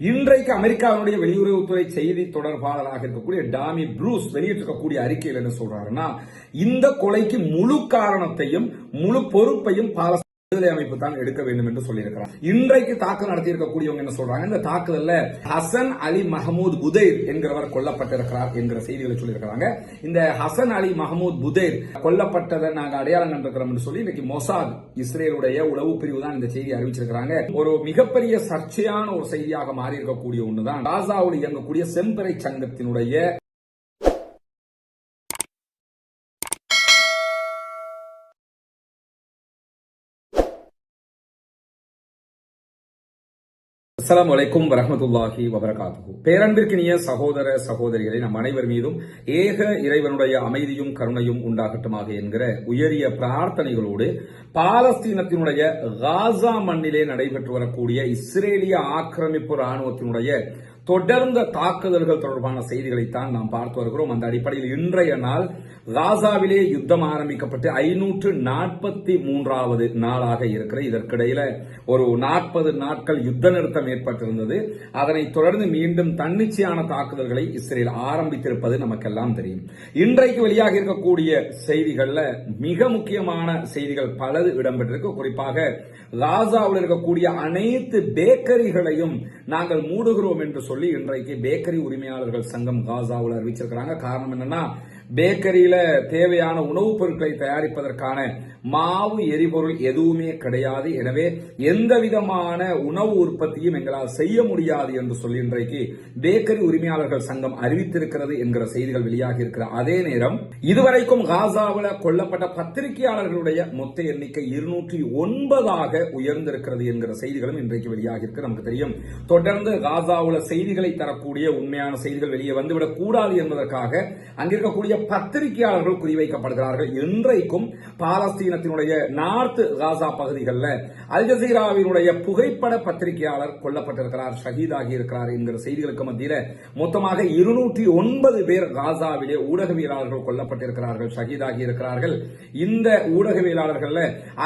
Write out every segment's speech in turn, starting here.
இன்றைக்கு அமெரிக்காவினுடைய வெளியுறவுத்துறை செய்தி தொடர்பாளராக இருக்கக்கூடிய டாமி ப்ரூஸ் வெளியிட்டிருக்கக்கூடிய அறிக்கையில் என்ன சொல்றாருன்னா, இந்த கொலைக்கு முழு காரணத்தையும் முழு பொறுப்பையும் விடுதலை அமைப்பு தான் எடுக்க வேண்டும் என்று சொல்லியிருக்கிறார். இன்றைக்கு தாக்குதல் நடத்தி இருக்கக்கூடியவங்க என்ன சொல்றாங்க, இந்த தாக்குதல்ல ஹசன் அலி மஹமூத் புதைர் என்கிறவர் கொல்லப்பட்டிருக்கிறார் என்கிற செய்திகளை சொல்லியிருக்கிறாங்க. இந்த ஹசன் அலி மஹமூத் புதைர் கொல்லப்பட்டதை நாங்க அடையாளம் கண்டிருக்கிறோம் என்று சொல்லி இன்னைக்கு மொசாத் இஸ்ரேலுடைய உளவு பிரிவு தான் இந்த செய்தியை அறிவிச்சிருக்கிறாங்க. ஒரு மிகப்பெரிய சர்ச்சையான ஒரு செய்தியாக மாறி இருக்கக்கூடிய ஒண்ணுதான் காசாவில் இயங்கக்கூடிய செம்பிறை சங்கத்தினுடைய அஸ்ஸலாமு அலைக்கும் வரஹ்மத்துல்லாஹி வபரகாத்துஹு. பேரன்பிற்கினிய சகோதர சகோதரிகளை நம் அனைவர் மீதும் ஏக இறைவனுடைய அமைதியும் கருணையும் உண்டாகட்டுமாக என்கிற உயரிய பிரார்த்தனைகளோடு பாலஸ்தீனத்தினுடைய காசா மண்ணிலே நடைபெற்று வரக்கூடிய இஸ்ரேலிய ஆக்கிரமிப்பு ராணுவத்தினுடைய தொடர்ந்த தாக்குதல்கள் தொடர்பான செய்திகளைத்தான் நாம் பார்த்து வருகிறோம். அந்த அடிப்படையில் இன்றைய நாள் காசாவிலே யுத்தம் ஆரம்பிக்கப்பட்டு 543வது நாளாக இருக்கிற இதற்கிடையில ஒரு 40 நாட்கள் யுத்த நிறுத்தம் ஏற்பட்டிருந்தது. அதனைத் தொடர்ந்து மீண்டும் தன்னிச்சையான தாக்குதல்களை இஸ்ரேல் ஆரம்பித்திருப்பது நமக்கெல்லாம் தெரியும். இன்றைக்கு வெளியாக இருக்கக்கூடிய செய்திகள்ல மிக முக்கியமான செய்திகள் பலது இடம்பெற்றிருக்கு. குறிப்பாக காசாவில் இருக்கக்கூடிய அனைத்து பேக்கரிகளையும் நாங்கள் மூடுகிறோம் என்று சொல்லி இன்றைக்கு பேக்கரி உரிமையாளர்கள் சங்கம் காசாவில் அறிவிச்சிருக்கிறாங்க. காரணம் என்னன்னா, பேக்கரியில தேவையான உணவுப் பொருட்களை தயாரிப்பதற்கான மாவு எரிபொருள் எதுவுமே கிடையாது. எனவே எந்த விதமான உணவு உற்பத்தியும் எங்களால் செய்ய முடியாது என்று சொல்லி இன்றைக்கு பேக்கரி உரிமையாளர்கள் சங்கம் அறிவித்திருக்கிறது என்கிற செய்திகள் வெளியாகி இருக்கிற அதே நேரம் இதுவரைக்கும் காசாவில் கொல்லப்பட்ட பத்திரிகையாளர்களுடைய மொத்த எண்ணிக்கை 209 உயர்ந்திருக்கிறது என்கிற செய்திகளும் இன்றைக்கு வெளியாகி இருக்கு. நமக்கு தெரியும், தொடர்ந்து காசாவில் செய்திகளை தரக்கூடிய உண்மையான செய்திகள் வெளியே வந்துவிடக் கூடாது என்பதற்காக அங்கிருக்கக்கூடிய பத்திரிகையாளர்கள் குறிவைக்கப்படுகிறார்கள். இன்றைக்கும் பாலஸ்தீனத்தினுடைய நார்த் காசா பகுதிகளில் அல் ஜசீராவினுடைய புகைப்பட பத்திரிகையாளர் கொல்லப்பட்டிருக்கிறார், ஷஹீதாகி இருக்கிறார் என்கிற செய்திகளுக்கு மத்தியில் மொத்தமாக 209 பேர் காசாவிலே ஊடகவியலாளர்கள் கொல்லப்பட்டிருக்கிறார்கள், ஷஹீதாகி இருக்கிறார்கள். இந்த ஊடகவியலாளர்கள்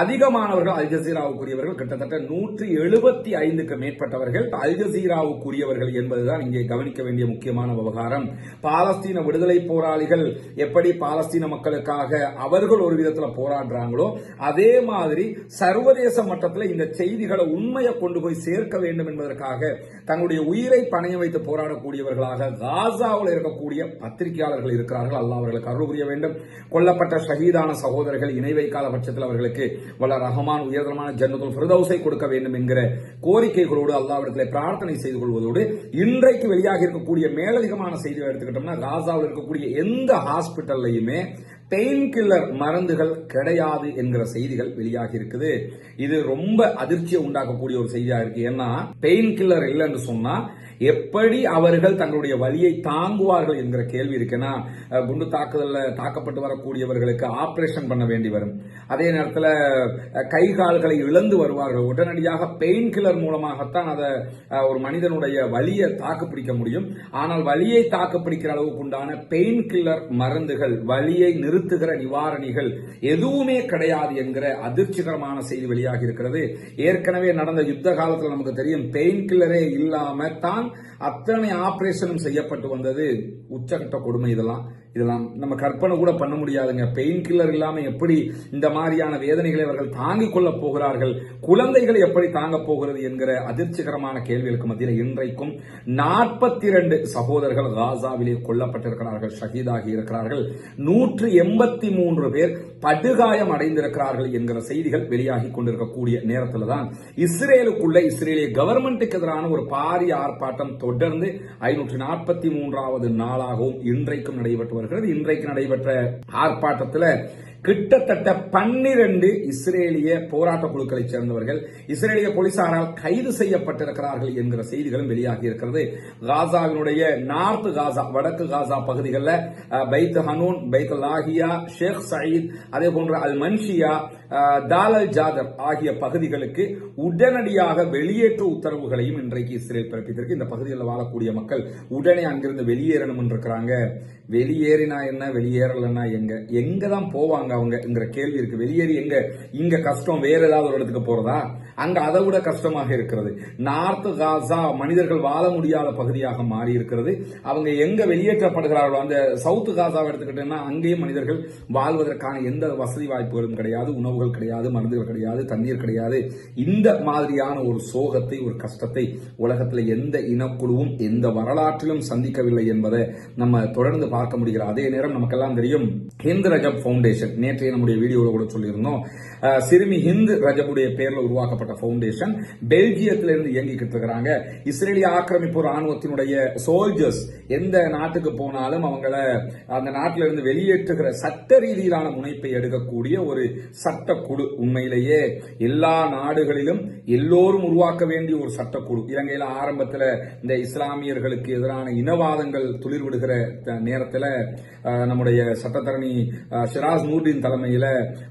அதிகமானவர்கள் அல் ஜசீராவுக்குரியவர்கள், கிட்டத்தட்ட 175க்கு மேற்பட்டவர்கள் அல் ஜசீராவுக்குரியவர்கள் என்பதுதான் இங்கே கவனிக்க வேண்டிய முக்கியமான விவகாரம். பாலஸ்தீன விடுதலை போராளிகள் எப்படி பாலஸ்தீன மக்களுக்காக அவர்கள் ஒரு விதத்தில் போராடுறாங்களோ அதே மாதிரி சர்வதேச மட்டத்தில் இந்த செய்திகளை உண்மையை கொண்டு போய் சேர்க்க வேண்டும் என்பதற்காக தங்களுடைய உயிரை பணைய வைத்து போராடக்கூடியவர்களாக காசாவில் இருக்கக்கூடிய பத்திரிகையாளர்கள் இருக்கிறார்கள். அல்லாஹ் அவர்களுக்கு அருள் புரிய வேண்டும். கொல்லப்பட்ட ஷஹீதான சகோதரர்கள் இணை வைக்காத பட்சத்தில் அவர்களுக்கு வல்ல ரஹ்மான் உயர்தரமான ஜன்னத்துல் ஃபிர்தௌஸை கொடுக்க வேண்டும் என்கிற கோரிக்கைகளோடு அல்லாஹ்விடத்தில் பிரார்த்தனை செய்து கொள்வதோடு இன்றைக்கு வெளியாக இருக்கக்கூடிய மேலதிகமான செய்திகள் எடுத்துக்கிட்டோம்னா, காசாவில் இருக்கக்கூடிய எந்த ஹாஸ்பிட்டல்லையுமே பெயின் கில்லர் மருந்துகள் கிடையாது என்கிற செய்திகள் வெளியாகி இருக்குது. இது ரொம்ப அதிர்ச்சியை உண்டாக்கக்கூடிய ஒரு செய்தியா இருக்கு. ஏன்னா பெயின் கில்லர் இல்லைன்னு சொன்னா எப்படி அவர்கள் தங்களுடைய வலியை தாங்குவார்கள் என்கிற கேள்வி இருக்குன்னா, குண்டு தாக்குதலில் தாக்கப்பட்டு வரக்கூடியவர்களுக்கு ஆபரேஷன் பண்ண வேண்டி வரும். அதே நேரத்தில் கை கால்களை இழந்து வருவார்கள். உடனடியாக பெயின் கில்லர் மூலமாகத்தான் அதை ஒரு மனிதனுடைய வலியை தாக்குப்பிடிக்க முடியும். ஆனால் வலியை தாக்குப்பிடிக்கிற அளவுக்கு உண்டான பெயின் கில்லர் மருந்துகள், வலியை நிறுத்துகிற நிவாரணிகள் எதுவுமே கிடையாது என்கிற அதிர்ச்சிகரமான செய்தி வெளியாகி இருக்கிறது. ஏற்கனவே நடந்த யுத்த காலத்தில் நமக்கு தெரியும், பெயின் கில்லரே இல்லாம தான் அத்தனை ஆபரேஷனும் செய்யப்பட்டு வந்தது. உச்சகட்ட கொடுமை. இதெல்லாம் நம்ம கற்பனை கூட பண்ண முடியாதுங்க. பெயின் கில்லர் இல்லாம எப்படி இந்த மாதிரியான வேதனைகளை அவர்கள் தாங்கிக் கொள்ள போகிறார்கள், குழந்தைகள் எப்படி தாங்க போகிறது என்கிற அதிர்ச்சிகரமான கேள்விகளுக்கு மத்தியில் இன்றைக்கும் 42 சகோதரர்கள் காசாவிலே கொல்லப்பட்டிருக்கிறார்கள், ஷஹீதாகி இருக்கிறார்கள். 183 பேர் படுகாயம் அடைந்திருக்கிறார்கள் என்கிற செய்திகள் வெளியாகி கொண்டிருக்கக்கூடிய நேரத்தில் தான் இஸ்ரேலுக்குள்ள இஸ்ரேலிய கவர்மெண்ட்டுக்கு எதிரான ஒரு பாரிய ஆர்ப்பாட்டம் தொடர்ந்து 543வது நாளாகவும் இன்றைக்கும் நடைபெற்று வருகிறது. இன்றைக்கு நடைபெற்ற ஆர்ப்பாட்டத்தில் கிட்டத்தட்ட 12 இஸ்ரேலிய போராட்ட குழுக்களை சேர்ந்தவர்கள் இஸ்ரேலிய போலீசாரால் கைது செய்யப்பட்டிருக்கிறார்கள் என்கிற செய்திகளும் வெளியாகி இருக்கிறது. காசாவினுடைய நார்த் காசா, வடக்கு காசா பகுதிகளில் பைத் ஹனூன், பைத் லாஹியா, ஷேக் சயீத், அதே போன்ற அல் மன்ஷியா, தால் அல் ஜாதர் ஆகிய பகுதிகளுக்கு உடனடியாக வெளியேற்ற உத்தரவுகளையும் இன்றைக்கு இஸ்ரேல் பிறப்பித்திருக்கு. இந்த பகுதிகளில் வாழக்கூடிய மக்கள் உடனே அங்கிருந்து வெளியேறணும் இருக்கிறாங்க. வெளியேறினா என்ன, வெளியேறலன்னா எங்க தான் போவாங்க அவங்கங்கிற கேள்வி இருக்கு. வெளியேறி எங்க, இங்க கஷ்டம், வேற ஏதாவது ஒரு இடத்துக்கு போறதா? அங்க அதை விட கஷ்டமாக இருக்கிறது. நார்த் காசா மனிதர்கள் வாழ முடியாத பகுதியாக மாறி இருக்கிறது. அவங்க எங்க வெளியேற்றப்படுகிறார்களோ அந்த சவுத் காசாவை எடுத்துக்கிட்டோம்னா அங்கேயும் மனிதர்கள் வாழ்வதற்கான எந்த வசதி வாய்ப்புகளும் கிடையாது, உணவுகள் கிடையாது, மருந்துகள் கிடையாது, தண்ணீர் கிடையாது. இந்த மாதிரியான ஒரு சோகத்தை, ஒரு கஷ்டத்தை உலகத்தில் எந்த இனக்குழுவும் எந்த வரலாற்றிலும் சந்திக்கவில்லை என்பதை நம்ம தொடர்ந்து பார்க்க முடிகிறது. அதே நேரம் நமக்கெல்லாம் தெரியும் ஹிந்த் ரஜப் பவுண்டேஷன், நேற்றைய நம்முடைய வீடியோவில் கூட சொல்லியிருந்தோம், சிறுமி ஹிந்த் ரஜபுடைய பேர்ல உருவாக்கப்பட்ட பவுண்டேஷன் பெல்ஜியத்திலிருந்து இயங்கிக்கிட்டு இருக்கிறாங்க. இஸ்ரேலிய ஆக்கிரமிப்பு ராணுவத்தினுடைய சோல்ஜர்ஸ் எந்த நாட்டுக்கு போனாலும் அவங்கள அந்த நாட்டில இருந்து வெளியேற்றுகிற சட்ட ரீதியிலான முனைப்பை எடுக்கக்கூடிய ஒரு சட்டக்குழு. உண்மையிலேயே எல்லா நாடுகளிலும் எல்லோரும் உருவாக்க வேண்டிய ஒரு சட்டக்குழு. இலங்கையில் ஆரம்பத்தில் இந்த இஸ்லாமியர்களுக்கு எதிரான இனவாதங்கள் துளிர் விடுகிற நேரத்தில் நம்முடைய சட்டத்தரணி ஷிராஸ் நூர்தீன் தலைமையில்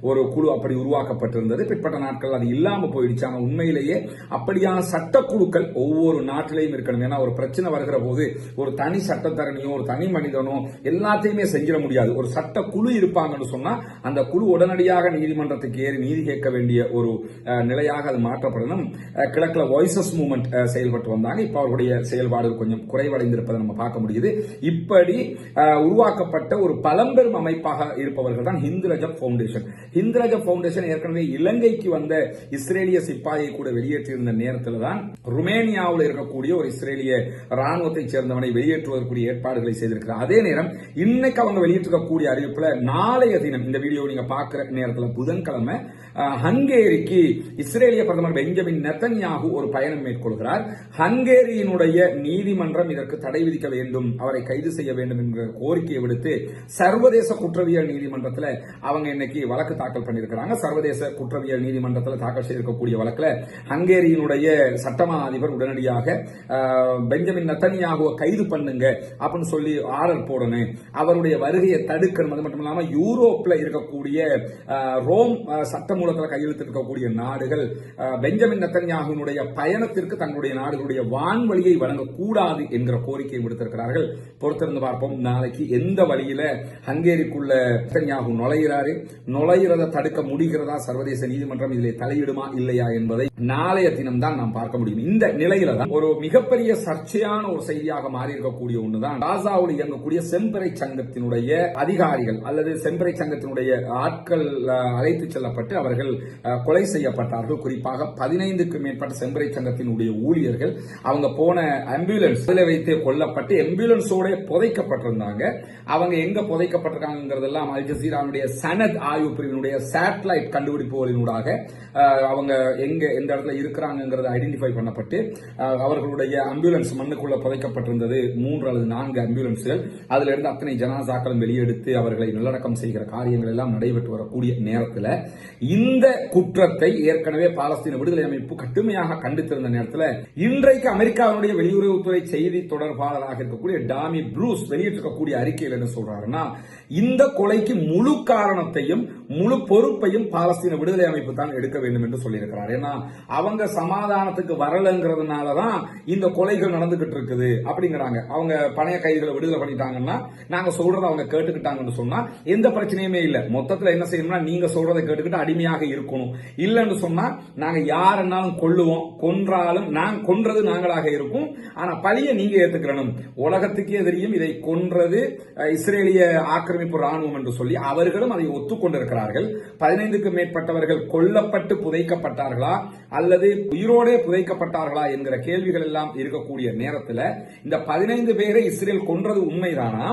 ஒரு குழு அப்படி உருவாக்கப்பட்டிருந்தது. பிற்பட்ட நாட்கள் அது இல்லாம போயிடுச்சு. ஆனா உண்மையிலேயே அப்படியான சட்டக்குழுக்கள் ஒவ்வொரு நாட்டிலையும் இருக்கணும். ஏன்னா ஒரு பிரச்சனை வருகிற போது ஒரு தனி சட்டத்தரணியோ ஒரு தனி மனிதனோ எல்லாத்தையுமே செஞ்சிட முடியாது. ஒரு சட்டக்குழு இருப்பாங்கன்னு சொன்னா அந்த குழு உடனடியாக நீதிமன்றத்துக்கு ஏறி நீதி கேட்க வேண்டிய ஒரு நிலையாக அது மாற்றப்படணும். கிழக்கில் வாய்ஸஸ் மூவ்மெண்ட் செயல்பட்டு வந்தாங்க. இப்ப அவர்களுடைய செயல்பாடுகள் கொஞ்சம் குறைவடைந்திருப்பதை நம்ம பார்க்க முடியுது. இப்படி உருவாக்கப்பட்ட ஒரு பழம்பெரும் அமைப்பாக இருப்பவர்கள் தான் ஹிந்த் ரஜப் பவுண்டேஷன். ஹிந்த் ரஜப் பவுண்டேஷன் ஏற்கனவே இலங்கைக்கு வந்த இஸ்ரேலிய சிப்பாயை கூட வெளியேற்றியிருந்த நேரத்தில் தான் ருமேனியாவில் இருக்கக்கூடிய ஒரு இஸ்ரேலிய ராணுவத்தை சேர்ந்தவனை வெளியேற்றுவதற்குரிய ஏற்பாடுகளை செய்திருக்கிறார். அதே நேரம் இன்னைக்கு அவங்க வெளியிட்டிருக்கக்கூடிய அறிவிப்புல நாளைய தினம் இந்த வீடியோ நீங்க பார்க்கிற நேரத்தில் புதன்கிழமை ஹங்கேரிக்கு இஸ்ரேலிய பிரதமர் பெஞ்சமின் நெத்தன்யாகு ஒரு பயணம் மேற்கொள்கிறார். ஹங்கேரியினுடைய நீதிமன்றம் இதற்கு தடை விதிக்க வேண்டும், அவரை கைது செய்ய வேண்டும் என்கிற கோரிக்கையை விடுத்து சர்வதேச குற்றவியல் நீதிமன்றத்தில் அவங்க இன்னைக்கு வழக்கு தாக்கல் பண்ணியிருக்கிறாங்க. சர்வதேச குற்றவியல் நீதிமன்றத்தில் தாக்கல் செய்திருக்கக்கூடிய வழக்கில் ஹங்கேரியினுடைய சட்டமா அதிபர் உடனடியாக பெஞ்சமின் நெத்தன்யாகுவை கைது பண்ணுங்க அப்படின்னு சொல்லி ஆர்டர் போடணும், அவருடைய வருகையை தடுக்கணும். அது மட்டும் இல்லாமல் யூரோப்ல இருக்கக்கூடிய ரோம் சட்டமூலத்தில் கையெழுத்திருக்கக்கூடிய நாடுகள் பெஞ்சமின் நெத்தன்யாகுவினுடைய பயணத்திற்கு தங்களுடைய நாடுகளுடைய வான்வழியை வழங்கக்கூடாது என்கிற கோரிக்கையை விடுத்திருக்கிறார்கள். பொறுத்திருந்து பார்ப்போம் நாளைக்கு எந்த வழியில ஹங்கேரிக்குள்ள நெத்தன்யாகு நுழைகிறத தடுக்க முடிகிறதா, சர்வதேச நீதிமன்றம் இதில் தலையிடுமா இல்லையா என்பதை நாளைய தினம் தான் நாம் பார்க்க முடியும். இந்த நிலையில தான் ஒரு மிகப்பெரிய சர்ச்சையான ஒரு செய்தியாக மாறி இருக்கக்கூடிய ஒன்றுதான் காசாவில் இயங்கக்கூடிய செம்பிறை சங்கத்தினுடைய அதிகாரிகள் அல்லது செம்பிறை சங்கத்தினுடைய ஆட்கள் அழைத்து செல்லப்பட்டு அவர்கள் கொலை செய்யப்பட்டார்கள். குறிப்பாக 15க்கு மேற்பட்ட செம்பிறை சங்கத்தினுடைய ஊழியர்கள் அவங்க போன ஆம்புலன்ஸ் வைத்து கொல்லப்பட்டு ஆம்புலன்ஸோட புதைக்கப்பட்டிருந்தாங்க. அவங்க எங்க புதைக்கப்பட்டிருக்காங்கிறதெல்லாம் அல் ஜசீராவுடைய சனத் ஆய்வு பிரிவினுடைய சேட்டலைட் கண்டுபிடிப்புகளினூடாக அவங்க எங்க எந்த இடத்துல இருக்கிறாங்கிறத ஐடென்டிஃபை பண்ணப்பட்டு அவர்களுடைய ஆம்புலன்ஸ் மண்ணுக்குள்ள புதைக்கப்பட்டிருந்தது. 3 அல்லது 4 ஆம்புலன்ஸ்கள். அதுல இருந்து அத்தனை ஜனாசாக்களும் வெளியெடுத்து அவர்களை நல்லடக்கம் செய்கிற காரியங்கள் எல்லாம் நடைபெற்று வரக்கூடிய நேரத்தில் இந்த குற்றத்தை ஏற்கனவே பாலஸ்தீன விடுதலை அமைப்பு கடுமையாக கண்டித்திருந்த நேரத்தில் இன்றைக்கு அமெரிக்காவுடைய வெளியுறவுத்துறை செய்தி தொடர்பாளராக இருக்கக்கூடிய டாமி ப்ரூஸ் வெளியிட்டிருக்கக்கூடிய அறிக்கையில் என்ன சொல்றாருன்னா, இந்த கொலைக்கு முழு காரணத்தையும் முழு பொறுப்பையும் பாலஸ்தீன விடுதலை அமைப்பு தான் எடுக்க வேண்டும் என்று சொல்லியிருக்கிறார். ஏன்னா அவங்க சமாதானத்துக்கு வரலங்கிறதுனாலதான் இந்த கொலைகள் நடந்துகிட்டு இருக்குது அப்படிங்கிறாங்க. அவங்க பணைய கைதிகளை விடுதலை பண்ணிட்டாங்கன்னா நாங்க சொல்றதை அவங்க கேட்டுக்கிட்டாங்கன்னு சொன்னா எந்த பிரச்சனையுமே இல்ல. மொத்தத்தில் என்ன செய்யணும்னா நீங்க சொல்றதை கேட்டுக்கிட்டு அடிமையாக இருக்கணும். இல்லன்னு சொன்னா நாங்க யாருன்னாலும் கொள்ளுவோம், கொன்றாலும் கொன்றது நாங்களாக இருக்கும், ஆனா பழிய நீங்க ஏத்துக்கிறணும். உலகத்துக்கே தெரியும் இதை கொன்றது இஸ்ரேலிய ஆக்கிரமிப்பு ராணுவம் என்று சொல்லி அவர்களும் அதை ஒத்துக்கொண்டிருக்கிறார்கள். 15க்கு மேற்பட்டவர்கள் கொல்லப்பட்டு புதைக்கப்பட்டார்களா அல்லது உயிரோடே புதைக்கப்பட்டார்களா என்கிற கேள்விகள் எல்லாம் இருக்கக்கூடிய நேரத்தில் இந்த 15 பேரை இஸ்ரேல் கொன்றது உண்மைதானா,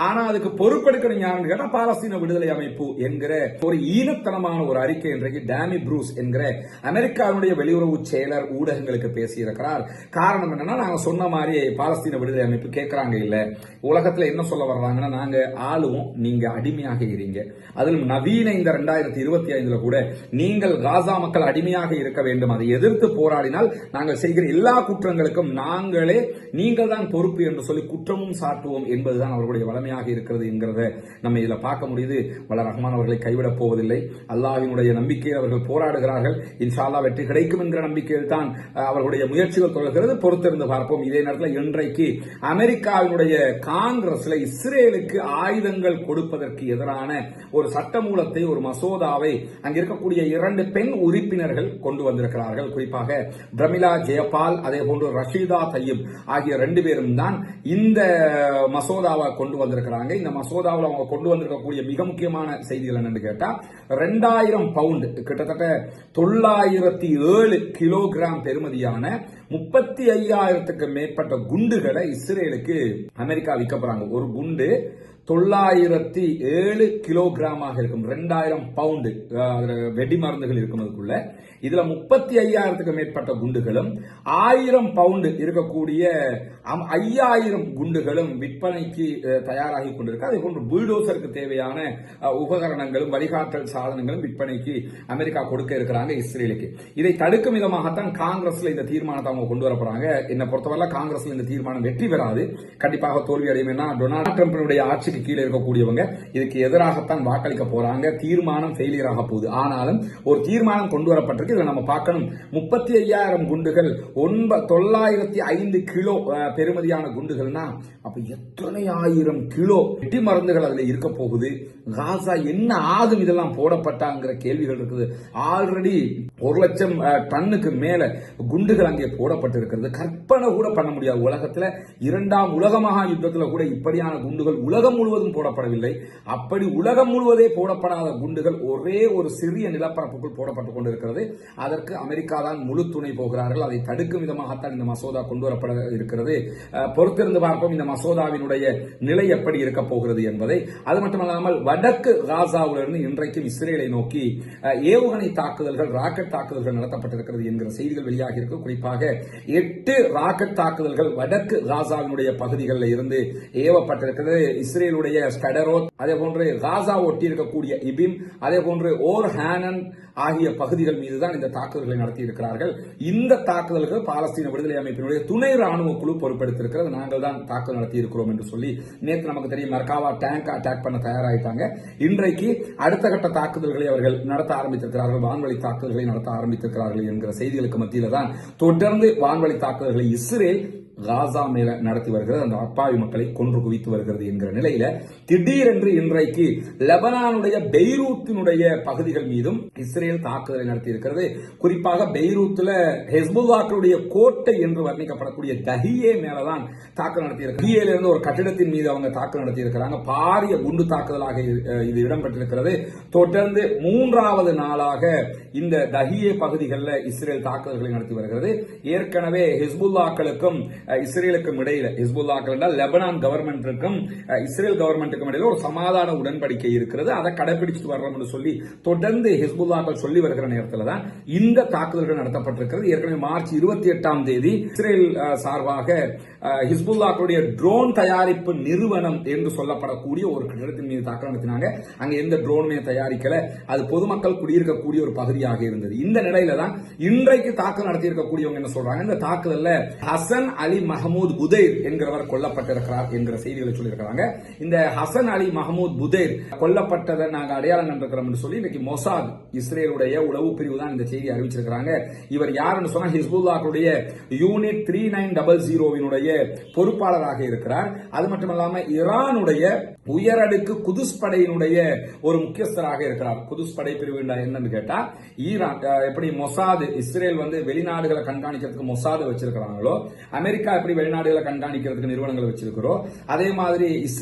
ஆனா அதுக்கு பொறுப்பெடுக்கணும் யாருன்னு கேட்டா பாலஸ்தீன விடுதலை அமைப்பு என்கிற ஒரு ஈனத்தனமான ஒரு அறிக்கை இன்றைக்கு டாமி ப்ரூஸ் என்கிற அமெரிக்காவுடைய வெளியுறவு செயலர் ஊடகங்களுக்கு பேசியிருக்கிறார். காரணம் என்னன்னா, நாங்க சொன்ன மாதிரி பாலஸ்தீன விடுதலை அமைப்பு கேட்கறாங்க இல்ல, உலகத்துல என்ன சொல்ல வர்றாங்கன்னா நாங்க ஆளுவோம், நீங்க அடிமையாக இருங்க. அதிலும் நவீன இந்த 2025 கூட நீங்கள் காசா மக்கள் அடிமையாக இருக்க வேண்டும், அதை எதிர்த்து போராடினால் நாங்கள் செய்கிற எல்லா குற்றங்களுக்கும் நீங்கள் தான் பொறுப்பு என்று சொல்லி குற்றமும் சாட்டுவோம் என்பதுதான் அவர்களுடைய வளமையாக இருக்கிறது என்கிறத நம்ம இதுல பார்க்க முடியுது. வல்ல ரஹ்மான் அவர்களை கைவிடப் போவதில்லை. அல்லாஹ்வினுடைய நம்பிக்கையில் அவர்கள் போராடுகிறார்கள். இன்ஷா அல்லாஹ் வெற்றி கிடைக்கும் என்கிற நம்பிக்கையில் தான் அவர்களுடைய முயற்சிகள் தொடர்கிறது. பொறுத்திருந்து பார்ப்போம். இதே நேரத்தில் இன்றைக்கு அமெரிக்காவினுடைய காங்கிரஸ்ல இஸ்ரேலுக்கு ஆயுதங்கள் கொடுப்பதற்கு எதிரான ஒரு சட்டமூலத்தை, ஒரு மசோதாவை அங்க இருக்கக்கூடிய 2 பெண் உறுப்பினர்கள் கொண்டு வந்திருக்கிறார்கள். குறிப்பாக பிரமிளா ஜெயபால் அதே போன்று ரஷீதா தையீப் ஆகிய 2 பேரும் தான் இந்த மசோதாவை கொண்டு வந்திருக்கிறாங்க. இந்த மசோதாவில் அவங்க கொண்டு வந்திருக்கக்கூடிய மிக முக்கியமான செய்திகள் என்னன்னு கேட்டா 2000 பவுண்ட் கிட்டத்தட்ட 907 கிலோகிராம் பெறுமதியான 35,000க்கு மேற்பட்ட குண்டுகளை இஸ்ரேலுக்கு அமெரிக்கா விற்க போறாங்க. ஒரு குண்டு 907 கிலோகிராமாக இருக்கும். 2000 பவுண்டு வெடி மருந்துகள் இருக்கும். அதுக்குள்ள இதுல 35,000க்கு மேற்பட்ட குண்டுகளும் 1000 பவுண்டு இருக்கக்கூடிய 5000 குண்டுகளும் விற்பனைக்கு தயாராகி கொண்டிருக்கு. அதே போன்று புல்டோசருக்கு தேவையான உபகரணங்களும் வழிகாட்டல் சாதனங்களும் விற்பனைக்கு அமெரிக்கா கொடுக்க இருக்கிறாங்க இஸ்ரேலுக்கு. இதை தடுக்கும் விதமாகத்தான் காங்கிரஸ்ல இந்த தீர்மானத்தை அவங்க கொண்டு வர போறாங்க. என்னை பொறுத்தவரை காங்கிரஸ்ல இந்த தீர்மானம் வெற்றி பெறாது, கண்டிப்பாக தோல்வி அடையும். ஏன்னா டொனால்டு டிரம்பினுடைய ஆட்சிக்கு கீழே இருக்கக்கூடியவங்க இதுக்கு எதிராகத்தான் வாக்களிக்க போறாங்க. தீர்மானம் ஃபெயிலியர் ஆக போகுது. ஆனாலும் ஒரு தீர்மானம் கொண்டு வரப்பட்டிருக்கு. இதை நம்ம பார்க்கணும். 35,000 குண்டுகள் 905 கிலோ பெறுமதியான குண்டுகள்னா அப்ப எத்தனை ஆயிரம் கிலோ வெடி மருந்துகள் அதுல இருக்க போகுது. காசா என்ன ஆகும் இதெல்லாம் போடப்பட்டாங்கிற கேள்விகள் இருக்குது. ஆல்ரெடி 1,00,000 டன்னுக்கு மேல குண்டுகள் அங்கே போடப்பட்டிருக்கிறது. கற்பனை கூட பண்ண முடியாது. உலகத்துல 2ஆம் உலக மகா யுத்தத்தில் கூட இப்படியான குண்டுகள் உலகம் முழுவதும் போடப்படவில்லை. அப்படி உலகம் முழுவதே போடப்படாத குண்டுகள் ஒரே ஒரு சிறிய நிலப்பரப்புக்குள் போடப்பட்டுக் கொண்டிருக்கிறது. அதற்கு அமெரிக்கா தான் முழு துணை போகிறார்கள். அதை தடுக்கும் விதமாகத்தான் இந்த மசோதா கொண்டு வரப்பட இருக்கிறது. பொறுத்திருந்து பார்ப்போம் இந்த மசோதாவினுடைய நிலை எப்படி இருக்க போகிறது என்பதை. அது மட்டுமல்லாமல் வடக்கு காசாவிலிருந்து இன்றைக்கும் இஸ்ரேலை நோக்கி ஏவுகணை தாக்குதல்கள், ராக்கெட் தாக்குதல்கள் நடத்தப்பட்டிருக்கிறது என்கிற செய்திகள் வெளியாகி இருக்கு. குறிப்பாக 8 ராக்கெட் தாக்குதல்கள் வடக்கு காசாவினுடைய பகுதிகளில் இருந்து ஏவப்பட்டிருக்கிறது. இஸ்ரேலுடைய ஸ்கடரோத், அதே போன்று காசா ஒட்டி இருக்கக்கூடிய இபிம், அதே போன்று ஓர் ஹானன் ஆகிய பகுதிகள் மீதுதான் இந்த தாக்குதல்களை நடத்தி இருக்கிறார்கள். இந்த தாக்குதல்கள் பாலஸ்தீன விடுதலை அமைப்பினுடைய துணை ராணுவ குழு பொறுப்பெடுத்திருக்கிறது. நாங்கள் தான் தாக்குதல் நடத்தி இருக்கிறோம் என்று சொல்லி நேற்று நமக்கு தெரியும். மர்காவா டேங்க் அட்டாக் பண்ண தயாராயிட்டாங்க. இன்றைக்கு அடுத்த கட்ட தாக்குதல்களை அவர்கள் நடத்த ஆரம்பித்திருக்கிறார்கள். வான்வழி தாக்குதல்களை நடத்த ஆரம்பித்திருக்கிறார்கள் என்கிற செய்திகளுக்கு மத்தியில் தான் தொடர்ந்து வான்வழி தாக்குதல்களை இஸ்ரேல் காசா மேல நடத்தி வருகிறது. அந்த அப்பாவி மக்களை கொன்று குவித்து வருகிறது என்கிற நிலையில திடீரென்று இன்றைக்கு லெபனானுடைய பெய்ரூத்தினுடைய பகுதிகள் மீதும் இஸ்ரேல் தாக்குதலை நடத்தி இருக்கிறது. குறிப்பாக பெய்ரூத்ல ஹெஸ்புல்லாக்களுடைய கோட்டை என்று வர்ணிக்கப்படக்கூடிய தஹியே மேலதான் தாக்குதல் நடத்தி இருக்கிறது. தஹியிலிருந்து ஒரு கட்டிடத்தின் மீது அவங்க தாக்குதல் நடத்தி இருக்கிறாங்க. பாரிய குண்டு தாக்குதலாக இது இடம்பெற்றிருக்கிறது. தொடர்ந்து 3வது நாளாக இந்த தஹியே பகுதிகளில் இஸ்ரேல் தாக்குதல்களை நடத்தி வருகிறது. ஏற்கனவே ஹெஸ்புல்லாக்களுக்கும் இஸ்ரேலுக்கும் இடையில, ஹிஸ்புல்லாக்கள் என்றால் லெபனான் கவர்மெண்ட்டுக்கும் இஸ்ரேல் கவர்மெண்ட்டுக்கும் இடையில ஒரு சமாதான உடன்படிக்கை இருக்கிறது. அதை கடைபிடிச்சிட்டு வர்றோம் என்று சொல்லி தொடர்ந்து ஹிஸ்புல்லாக்கள் சொல்லி வருகிற நேரத்தில் தான் இந்த தாக்குதல்கள் நடத்தப்பட்டிருக்கிறது. ஏற்கனவே மார்ச் 28ஆம் தேதி இஸ்ரேல் சார்பாக ஹிஸ்புல்லாக்களுடைய ட்ரோன் தயாரிப்பு நிறுவனம் என்று சொல்லப்படக்கூடிய ஒரு கட்டிடத்தின் மீது தாக்குதல் நடத்தினாங்க. அங்க எந்த ட்ரோனுமே தயாரிக்கல. அது பொதுமக்கள் குடியிருக்கக்கூடிய ஒரு பகுதியாக இருந்தது. இந்த நிலையில தான் இன்றைக்கு தாக்குதல் நடத்தி இருக்கக்கூடியவங்க என்ன சொல்றாங்க, இந்த தாக்குதல்ல ஹசன் அலி மஹமூத் புதைர் என்கிறவர் கொல்லப்பட்டிருக்கிறார் என்கிற செய்திகளை சொல்லியிருக்கிறாங்க. இந்த ஹசன் அலி மஹமூத் புதைர் கொல்லப்பட்டதை நாங்கள் அடையாளம் கண்டிருக்கிறோம் என்று சொல்லி இன்னைக்கு மொசாத் இஸ்ரேலுடைய உளவு பிரிவு தான் இந்த செய்தி அறிவிச்சிருக்கிறாங்க. இவர் யாருன்னு சொன்னா ஹிஸ்புல்லாஹ்வுடைய யூனிட் 3900 பொறுப்பாளராக இருக்கிறார். அது மட்டுமல்லாம ஈரானுடைய உயரடுக்கு குதுஸ் படையினுடைய ஒரு முக்கியஸ்தராக இருக்கிறார். குதுஸ் படை பிரிவு என்னன்னு கேட்டா, ஈரான் எப்படி மொசாத் இஸ்ரேல் வெளிநாடுகளை கண்காணிக்கிறதுக்கு மொசாத் வச்சிருக்கிறாங்களோ, அமெரிக்கா எப்படி வெளிநாடுகளை கண்காணிக்கிறதுக்கு நிறுவனங்கள் வச்சிருக்கிறோம், அதே மாதிரி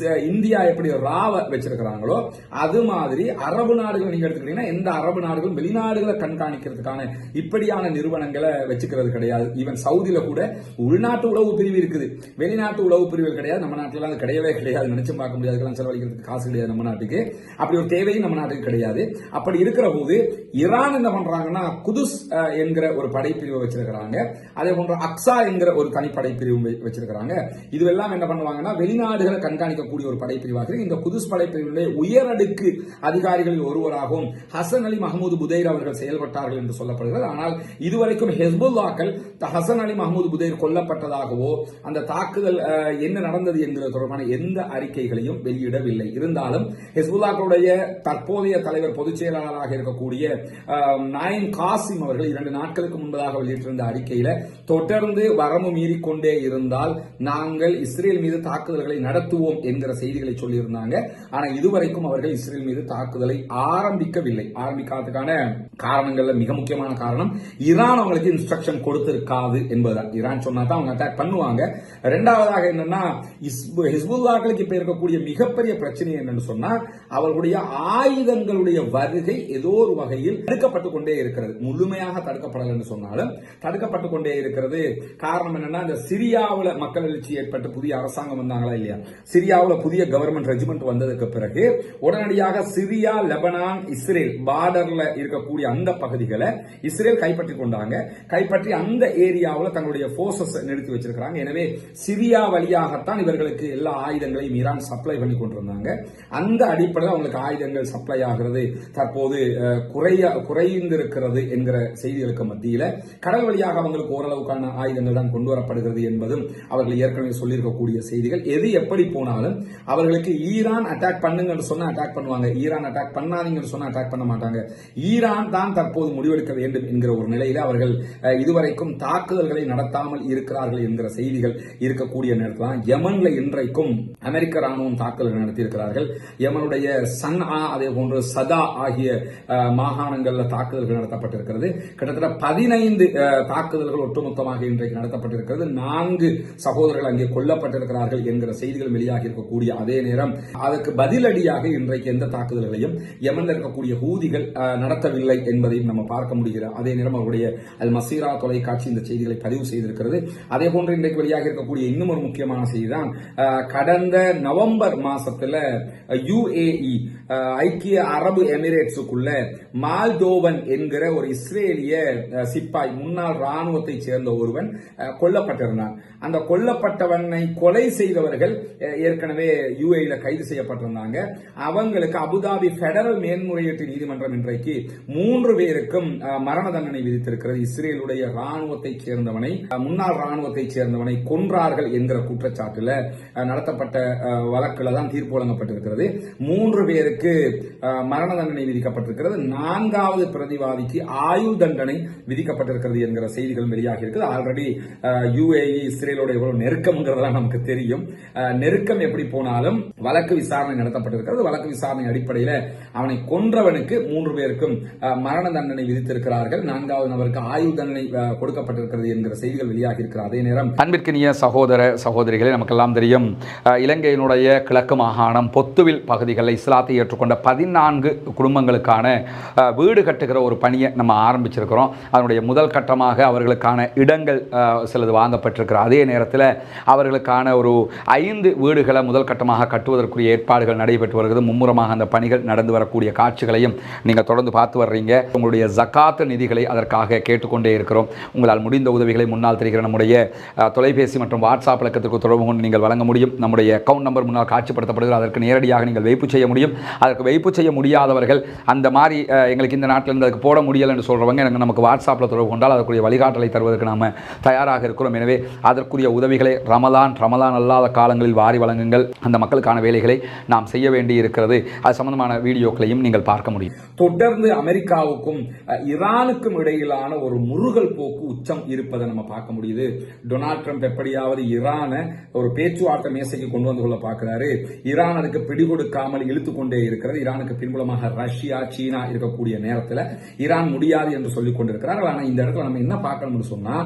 இந்தியா எப்படி ராவ வச்சிருக்கிறாங்களோ, அது மாதிரி அரபு நாடுகள் நீங்க எடுத்துக்கிட்டீங்கன்னா எந்த அரபு நாடுகளும் வெளிநாடுகளை கண்காணிக்கிறதுக்கான இப்படியான நிறுவனங்களை வச்சுக்கிறது கிடையாது. ஈவன் சவுதியில கூட உள்நாட்டு உளவு பிரிவு இருக்குது, வெளிநாட்டு உளவு பிரிவுகள் கிடையாது. நம்ம நாட்டில் அது கிடையவே கிடையாது. நினைச்சு பார்க்க முடியாது. செலவழிக்கிறதுக்கு காசு கிடையாது நம்ம நாட்டுக்கு. அப்படி ஒரு தேவையும் நம்ம நாட்டுக்கு கிடையாது. அப்படி இருக்கிற போது ஈரான் என்ன பண்றாங்கன்னா, குதுஸ் என்கிற ஒரு படைப்பிரிவை வச்சிருக்கிறாங்க. அதே போன்ற அக்ஸா என்கிற ஒரு தனிப்படை பிரிவு வச்சிருக்கிறாங்க. இதுவெல்லாம் என்ன பண்ணுவாங்கன்னா, வெளிநாடுகளை கண்காணிக்கக்கூடிய ஒரு படைப்பிரிவாக இந்த குதுஸ் படைப்பிரிவுடைய உயரடுக்கு அதிகாரிகளில் ஒருவராகவும் ஹசன் அலி மஹமூத் புதைர் அவர்கள் செயல்பட்டார்கள் என்று சொல்லப்படுகிறது. ஆனால் இதுவரைக்கும் ஹெஸ்புல்லாக்கள் ஹசன் அலி மஹமூத் புதைர் கொல்லப்பட்டதாகவோ அந்த தாக்குதல் என்ன நடந்தது என்கிறது தொடர்பான எந்த அறிக்கைகளையும் வெளியிடவில்லை. இருந்தாலும் ஹிஸ்புல்லாஹ்வுடைய தற்போதைய தலைவர் பொதுச் செயலாளராக இருக்கக்கூடிய நாயிம் காசிம் அவர்கள் 2 நாட்களுக்கு முன்பதாக வெளியிட்டிருந்த அறிக்கையில தொடர்ந்து வரம்பு மீறி கொண்டு கொண்டே இருந்தால் நாங்கள் இஸ்ரேல் மீது தாக்குதல்களை நடத்துவோம் என்கிற செய்திகளை சொல்லியிருந்தாங்க. ஆனா இதுவரைக்கும் அவர்கள் இஸ்ரேல் மீது தாக்குதலை ஆரம்பிக்கவில்லை. ஆரம்பிக்காததுக்கான காரணங்கள்ல மிக முக்கியமான காரணம் ஈரான் அவங்களுக்கு இன்ஸ்ட்ரக்ஷன் கொடுத்திருக்காது என்பதுதான். ஈரான் சொன்னா தான் அவங்க அட்டாக் பண்ணுவாங்க. இரண்டாவதாக என்னன்னா ஹிஸ்புல்லாக்களுக்கு இப்ப இருக்கக்கூடிய மிகப்பெரிய பிரச்சனை என்னன்னு சொன்னா அவர்களுடைய ஆயுதங்களுடைய வருகை ஏதோ ஒரு வகையில் தடுக்கப்பட்டுக் கொண்டே இருக்கிறது. முழுமையாக தடுக்கப்படல என்று சொன்னாலும் தடுக்கப்பட்டுக் கொண்டே இருக்கிறது. காரணம் என்னன்னா இந்த சிரியாவில் மக்கள் எழுச்சி ஏற்பட்டு புதிய அரசாங்கம் வந்தாங்களா இல்லையா, சிரியாவில் புதிய கவர்மெண்ட் ரெஜிமெண்ட் வந்ததுக்கு பிறகு உடனடியாக சிரியா, லெபனான், இஸ்ரேல் பார்டர்ல இருக்கக்கூடிய அந்த பகுதிகளை இஸ்ரேல் கைப்பற்றி கொண்டாங்க. கைப்பற்றி அந்த ஏரியாவில் தங்களுடைய போர்சஸ் நிறுத்தி வச்சிருக்காங்க. எனவே சிரியா வழியாகத்தான் இவர்களுக்கு எல்லா ஆயுதங்களையும் ஈரான் சப்ளை பண்ணி கொண்டிருந்தாங்க. அந்த அடிப்படையில் அவங்களுக்கு ஆயுதங்கள் சப்ளை ஆகிறது தற்போது குறைந்திருக்கிறது என்கிற செய்திகளுக்கு மத்தியில் கடல் வழியாக அவங்களுக்கு ஓரளவுக்கான ஆயுதங்கள் தான் கொண்டு வரப்படுகிறது என்பதும் அவர்கள் ஏற்கனவே சொல்லியிருக்கக்கூடிய செய்திகள். எது எப்படி போனாலும் அவர்களுக்கு ஈரான் அட்டாக் பண்ணுங்கன்னு சொன்னா அட்டாக் பண்ணுவாங்க, ஈரான் அட்டாக் பண்ணாதீங்கன்னு சொன்னா அட்டாக் பண்ண மாட்டாங்க. ஈரான் தான் தற்போது முடிவெடுக்க வேண்டும் என்கிற ஒரு நிலையில அவர்கள் இதுவரைக்கும் தாக்குதல்களை நடத்தாமல் இருக்கிறார்கள் என்கிற செய்திகள் இருக்கக்கூடிய நேரத்தில் தான் யமன்ல இன்றைக்கும் அமெரிக்க ராணுவம் தாக்குதல் நடத்தியிருக்கிறார்கள். யமனுடைய சன்ஆ அதே போன்று சதா ஆகிய மாகாணங்களில் தாக்குதல்கள் நடத்தப்பட்டிருக்கிறது. கிட்டத்தட்ட 15 தாக்குதல்கள் ஒட்டுமொத்தமாக இன்றைக்கு நடத்தப்பட்டிருக்கிறது. 4 சகோதரர்கள் அங்கே கொல்லப்பட்டிருக்கிறார்கள் என்கிற செய்திகள் வெளியாகி இருக்கக்கூடிய அதே நேரம் அதற்கு பதிலடியாக இன்றைக்கு எந்த தாக்குதல்களையும் யமன்ல இருக்கக்கூடிய ஹூதிகள் நடத்தவில்லை என்பதையும் நம்ம பார்க்க முடிகிறது. அதே நேரம் அவருடைய அல் மசீரா தொலைக்காட்சி இந்த செய்திகளை பதிவு செய்திருக்கிறது. அதே போன்று இன்றைக்கு வெளியாக இருக்கக்கூடிய இன்னும் ஒரு முக்கியமான செய்தி தான் கடந்த நவம்பர் மாசத்துல UAE ஐக்கிய அரபு எமிரேட்ஸுக்குள்ள மால்டோவன் என்கிற ஒரு இஸ்ரேலிய சிப்பாய் முன்னாள் ராணுவத்தை சேர்ந்த ஒருவன் கொல்லப்பட்டிருந்தான். அந்த கொல்லப்பட்டவனை கொலை செய்தவர்கள் ஏற்கனவே UAE கைது செய்யப்பட்டிருந்தாங்க. அவங்களுக்கு அபுதாபி பெடரல் மேன்முறையீட்டு நீதிமன்றம் இன்றைக்கு 3 பேருக்கும் மரண தண்டனை விதித்திருக்கிறது. இஸ்ரேலுடைய ராணுவத்தை சேர்ந்தவனை, முன்னாள் ராணுவத்தை சேர்ந்தவனை கொன்றார்கள் என்கிற குற்றச்சாட்டுல நடத்தப்பட்ட வழக்குல தான் தீர்ப்பு வழங்கப்பட்டிருக்கிறது. 3 பேருக்கு மரண தண்டனை விதிக்கப்பட்டிருக்கிறது. 4வது பிரதிவாதிக்கு ஆயுள் தண்டனை விதிக்கப்பட்டிருக்கிறது என்கிற செய்திகள் வெளியாகி இருக்குது. ஆல்ரெடி UAE இஸ்ரேலோட எவ்வளவு நெருக்கம்ங்கிறதெல்லாம் நமக்கு தெரியும். நெருக்கம் எப்படி போனாலும் வழக்கு விசாரணை நடத்தப்பட்டிருக்கிறது. வழக்கு விசாரணை அடிப்படையில் அவனை கொன்றவனுக்கு 3 பேருக்கும் மரண தண்டனை விதித்திருக்கிறார்கள். 4வது நபருக்கு ஆயுள் தண்டனை கொடுக்கப்பட்டிருக்கிறது என்கிற செய்திகள் வெளியாகி இருக்கிறது. அதே நேரம் அன்பிற்கினிய சகோதர சகோதரிகளே, நமக்கெல்லாம் தெரியும் இலங்கையினுடைய கிழக்கு மாகாணம் பொத்துவில் பகுதிகளில் இஸ்லாத்தை ஏற்றுக்கொண்ட 14 குடும்பங்களுக்கான வீடு கட்டுகிற ஒரு பணியை நம்ம ஆரம்பிச்சிருக்கிறோம். அதனுடைய முதல் கட்டமாக அவர்களுக்கான இடங்கள் சிலது வாங்கப்பட்டிருக்கிற அதே நேரத்தில் அவர்களுக்கான ஒரு 5 வீடுகளை முதல் கட்டமாக கட்டுவதற்குரிய ஏற்பாடுகள் நடைபெற்று வருகிறது. மும்முரமாக அந்த பணிகள் நடந்து வரக்கூடிய காட்சிகளையும் நீங்கள் தொடர்ந்து பார்த்து வர்றீங்க. உங்களுடைய ஜகாத் நிதிகளை அதற்காக கேட்டுக்கொண்டே இருக்கிறோம். உங்களால் முடிந்த உதவிகளை முன்னால் தெரிகிற நம்முடைய தொலைபேசி மற்றும் வாட்ஸ்அப் இலக்கத்திற்கு தொடர்பு கொண்டு நீங்கள் வழங்க முடியும். நம்முடைய அக்கௌண்ட் நம்பர் முன்னால் காட்சிப்படுத்தப்படுகிறது. அதற்கு நேரடியாக நீங்கள் வைப்பு செய்ய முடியும். அதற்கு வைப்பு செய்ய முடியாதவர்கள் அந்த மாதிரி எங்களுக்கு இந்த நாட்டில் இருந்து அதுக்கு போட முடியலை என்று சொல்றவங்க நமக்கு வாட்ஸ்அப்பில் தொடர்பு கொண்டால் அதற்குரிய வழிகாட்டலை தருவதற்கு நாம் தயாராக இருக்கிறோம். எனவே அதற்குரிய உதவிகளை ரமலான் அல்லாத காலங்களில் வாரி வழங்குங்கள். அந்த மக்களுக்கான வேலைகளை நாம் செய்ய வேண்டி இருக்கிறது. அது சம்பந்தமான வீடியோக்களையும் நீங்கள் பார்க்க முடியும். தொடர்ந்து அமெரிக்காவுக்கும் ஈரானுக்கும் இடையிலான ஒரு முருகல் போக்கு உச்சம் இருப்பதை நம்ம பார்க்க முடியுது. டொனால்ட் ட்ரம்ப் எப்படியாவது ஈரானை ஒரு பேச்சுவார்த்தை மேசைக்கு கொண்டு வந்து கொள்ள பார்க்கிறாரு. ஈரான் அதுக்கு பிடிகொடுக்காமல் இழுத்துக் கொண்டே இருக்கிறது. ஈரானுக்கு பின்புலமாக ரஷ்யா, சீனா இருக்கக்கூடிய நேரத்தில் ஈரான் முடியாது என்று சொல்லிக் கொண்டிருக்கிறார்கள். ஆனால் இந்த இடத்துல நம்ம என்ன பார்க்கணும்னு சொன்னா,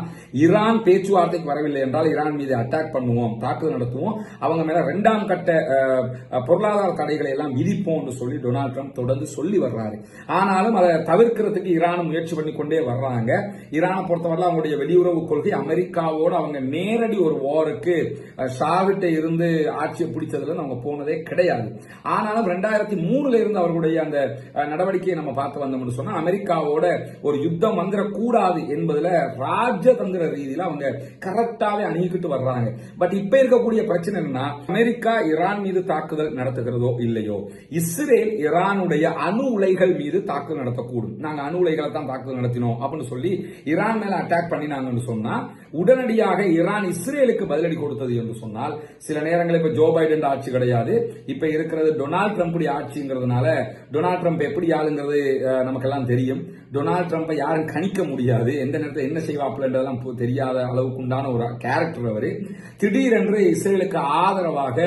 ஈரான் பேச்சுவார்த்தைக்கு வரவில்லை என்றால் ஈரான் மீது அட்டாக் பண்ணுவோம், தாக்குதல் நடத்துவோம், அவங்க மேல 2ஆம் கட்ட பொருளாதார தடைகளை எல்லாம் விதிப்போம் என்று சொல்லி டொனால்ட் ட்ரம்ப் தொடர்ந்து சொல்லி வர்றாரு. ஆனாலும் அதை தவிர்க்கிறதுக்கு ஈரான் முயற்சி பண்ணி கொண்டே வர்றாங்க. ஈரானை பொறுத்தவரை அவங்களுடைய வெளியுறவு கொள்கை அமெரிக்காவோடு அவங்க நேரடி ஒரு வாருக்கு ஷாவிட்ட இருந்து ஆட்சியை பிடிச்சதுல அவங்க போனதே கிடையாது. ஆனாலும் 2003 இருந்து அவர்களுடைய அந்த நடவடிக்கையை நம்ம பார்த்து வந்தோம்னு சொன்னா அமெரிக்காவோட ஒரு யுத்தம் வந்துடக்கூடாது என்பதுல ராஜதந்திர ரீதியில அவங்க கரெக்டாவே அணுகிக்கிட்டு வர்றாங்க. பட் இப்ப இருக்கக்கூடிய பிரச்சனை என்னன்னா, அமெரிக்கா ஈரான் மீது தாக்குதல் நடத்துகிறதோ இல்லையோ, இஸ்ரேல் ஈரானுடைய அணு உலைகள் மீது தாக்குதல் நடத்தக்கூடும். நாங்க அணு உலைகளை தான் தாக்குதல் நடத்தினோம் அப்படின்னு சொல்லி ஈரான் மேல அட்டாக் பண்ணினாங்கன்னு சொன்னா உடனடியாக ஈரான் இஸ்ரேலுக்கு பதிலடி கொடுத்தது என்று சொன்னால், சில நேரங்களில் இப்ப ஜோ பைடன் ஆட்சி கிடையாது, இப்ப இருக்கிறது டொனால்ட் ட்ரம்ப் ஆட்சிங்கிறதுனால, டொனால்ட் ட்ரம்ப் எப்படி ஆளுங்கிறது நமக்கெல்லாம் தெரியும். டொனால்ட் ட்ரம்பை யாரும் கணிக்க முடியாது, எந்த நேரத்தில் என்ன செய்வாப்புலன்றதெல்லாம் தெரியாத அளவுக்கு உண்டான ஒரு கேரக்டர் அவரு. திடீரென்று இஸ்ரேலுக்கு ஆதரவாக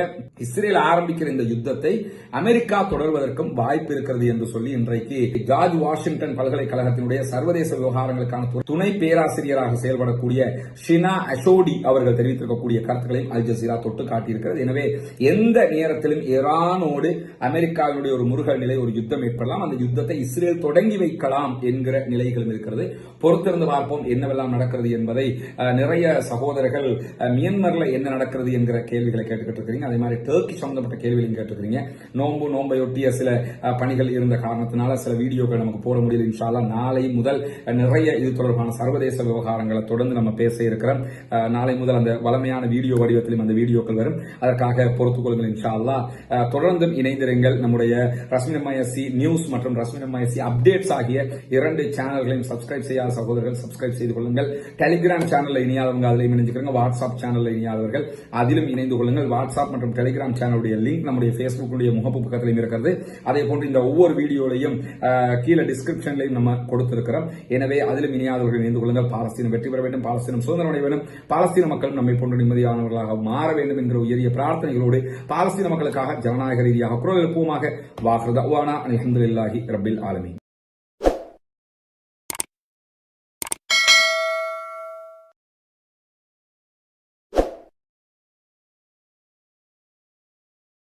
இஸ்ரேல் ஆரம்பிக்கிற இந்த யுத்தத்தை அமெரிக்கா தொடர்வதற்கும் வாய்ப்பு இருக்கிறது என்று சொல்லி இன்றைக்கு ஜார்ஜ் வாஷிங்டன் பல்கலைக்கழகத்தினுடைய சர்வதேச விவகாரங்களுக்கான துணை பேராசிரியராக செயல்படக்கூடிய ஷினா அஷோடி அவர்கள் தெரிவித்திருக்கக்கூடிய கருத்துக்களையும் அல் ஜசீரா தொட்டு காட்டியிருக்கிறது. எனவே எந்த நேரத்திலும் ஈரானோடு அமெரிக்காவினுடைய ஒரு முருகல் நிலை, ஒரு யுத்தம் ஏற்படலாம். அந்த யுத்தத்தை இஸ்ரேல் தொடங்கி வைக்கலாம் என்கிற நிலைகளும் இருக்கிறது. பொறுத்திருந்து பார்ப்போம் என்னவெல்லாம் நடக்கிறது என்பதை. நிறைய சகோதரர்கள் மியான்மர்ல என்ன நடக்கிறது என்கிற கேள்விகளை கேட்டுக்கிட்டு இருக்கிறீங்க. அதே மாதிரி டர்க்கி சம்பந்தப்பட்ட கேள்விகளையும் கேட்டுக்கிறீங்க. நோன்பையொட்டிய சில பணிகள் இருந்த காரணத்தினால சில வீடியோக்கள் நமக்கு போட முடியல. இன்ஷா அல்லாஹ் நாளை முதல் நிறைய இது தொடர்பான சர்வதேச விவகாரங்களை தொடர்ந்து நம்ம பேச இருக்கிறோம். நாளை முதல் அந்த வளமையான வீடியோ வடிவத்திலும் அந்த வீடியோக்கள் வரும். அதற்காக பொறுத்துக் கொள்ளுங்கள் இன்ஷா அல்லாஹ். தொடர்ந்தும் இணைந்திருங்கள். நம்முடைய ரஸ்மினம்மாயசி நியூஸ் மற்றும் ரஸ்மினம்மாயசி அப்டேட்ஸ் ஆகிய 2 சேனல்களையும் சப்ஸ்கிரைப் செய்யாத சகோதரர்கள் சப்ஸ்கிரைப் செய்து கொள்ளுங்கள். டெலிகிராம் சேனல்ல இணையாதவங்க அதிலையும் இணைஞ்சுக்கிறோங்க. வாட்ஸ்அப் சேனல்ல இணையாதவர்கள் அதிலும் இணைந்து கொள்ளுங்கள். வாட்ஸ்அப் மற்றும் டெலிகிராம் சேனலுடைய லிங்க் நம்முடைய பேஸ்புக்குடைய முகப்பு பக்கத்திலும் இருக்கிறது. அதே போன்று இந்த ஒவ்வொரு வீடியோலையும் கீழே டிஸ்கிரிப்ஷன்லையும் நம்ம கொடுத்திருக்கிறோம். எனவே அதிலும் இணையாதவர்கள் இணைந்து கொள்ளுங்கள். பாலஸ்தீனம் வெற்றி பெற வேண்டும், பாலஸ்தீனம் சுதந்திரம் அடைய வேண்டும், பாலஸ்தீன மக்கள் நம்மை போன்ற நிம்மதியானவர்களாக மாற வேண்டும் என்கிற உயரிய பிரார்த்தனைகளோடு பாலஸ்தீன மக்களுக்காக ஜனநாயக ரீதியாக குரல் எழுப்புவோமாக. வாஹ்ரு தஅவானா அல்ஹம்துலில்லாஹி ரப்பில் ஆலமீன்.